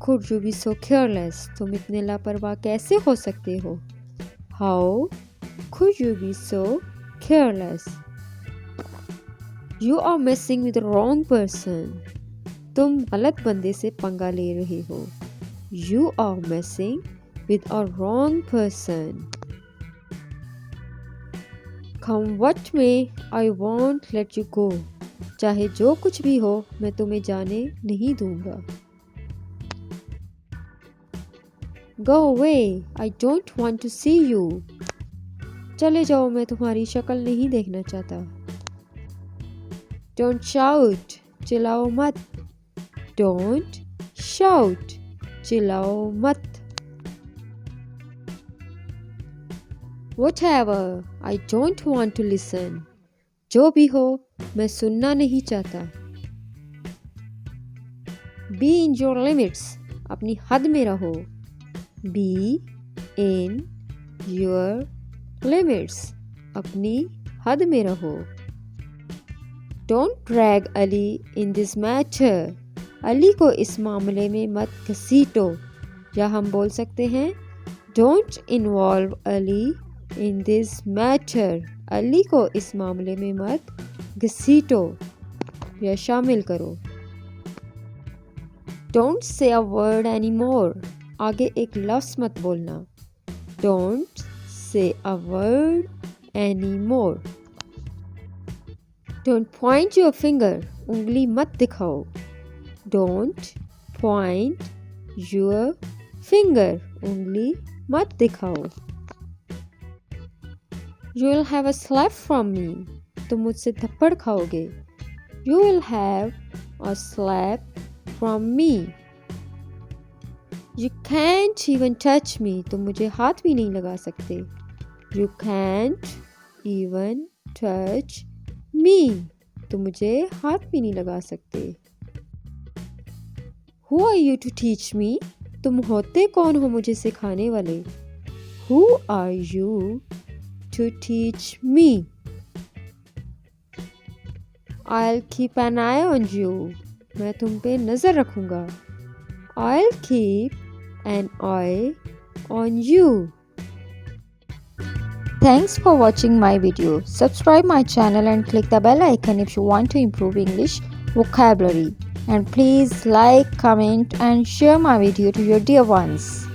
could you be so careless? तुम इतने लापरवाह कैसे हो सकते हो? How could you be so careless? You are messing with the wrong person. तुम गलत बंदे से पंगा ले रहे हो. You are messing with a wrong person. Come what may, I won't let you go. चाहे जो कुछ भी हो मैं तुम्हें जाने नहीं दूंगा. Go away, I don't want to see you. चले जाओ, मैं तुम्हारी शक्ल नहीं देखना चाहता. Don't shout, चिल्लाओ मत. Don't shout, चिल्लाओ मत. Whatever, I don't want to listen. जो भी हो मैं सुनना नहीं चाहता. Be in your limits, अपनी हद में रहो. Be in your limits, अपनी हद में रहो. Don't drag Ali in this matter. Ali को इस मामले में मत घसीटो. या हम बोल सकते हैं Don't involve Ali in this matter. Ali को इस मामले में मत घसीटो या शामिल करो. Don't say a word anymore. आगे एक लफ्ज़ मत बोलना. Don't say a word anymore. Don't point your finger. उंगली मत दिखाओ. Don't point your finger. उंगली मत दिखाओ. You will have a slap from me. तुम मुझसे थप्पड़ खाओगे. You will have a slap from me. You can't even touch me. तुम मुझे हाथ भी नहीं लगा सकते. You can't even touch me. तुम मुझे हाथ भी नहीं लगा सकते. Who are you to teach me? तुम होते कौन हो मुझे सिखाने वाले? Who are you to teach me? I'll keep an eye on you. मैं तुम पे नज़र रखूँगा. I'll keep an eye on you. Thanks for watching my video. Subscribe my channel and click the bell icon if you want to improve English vocabulary. And please like, comment and share my video to your dear ones.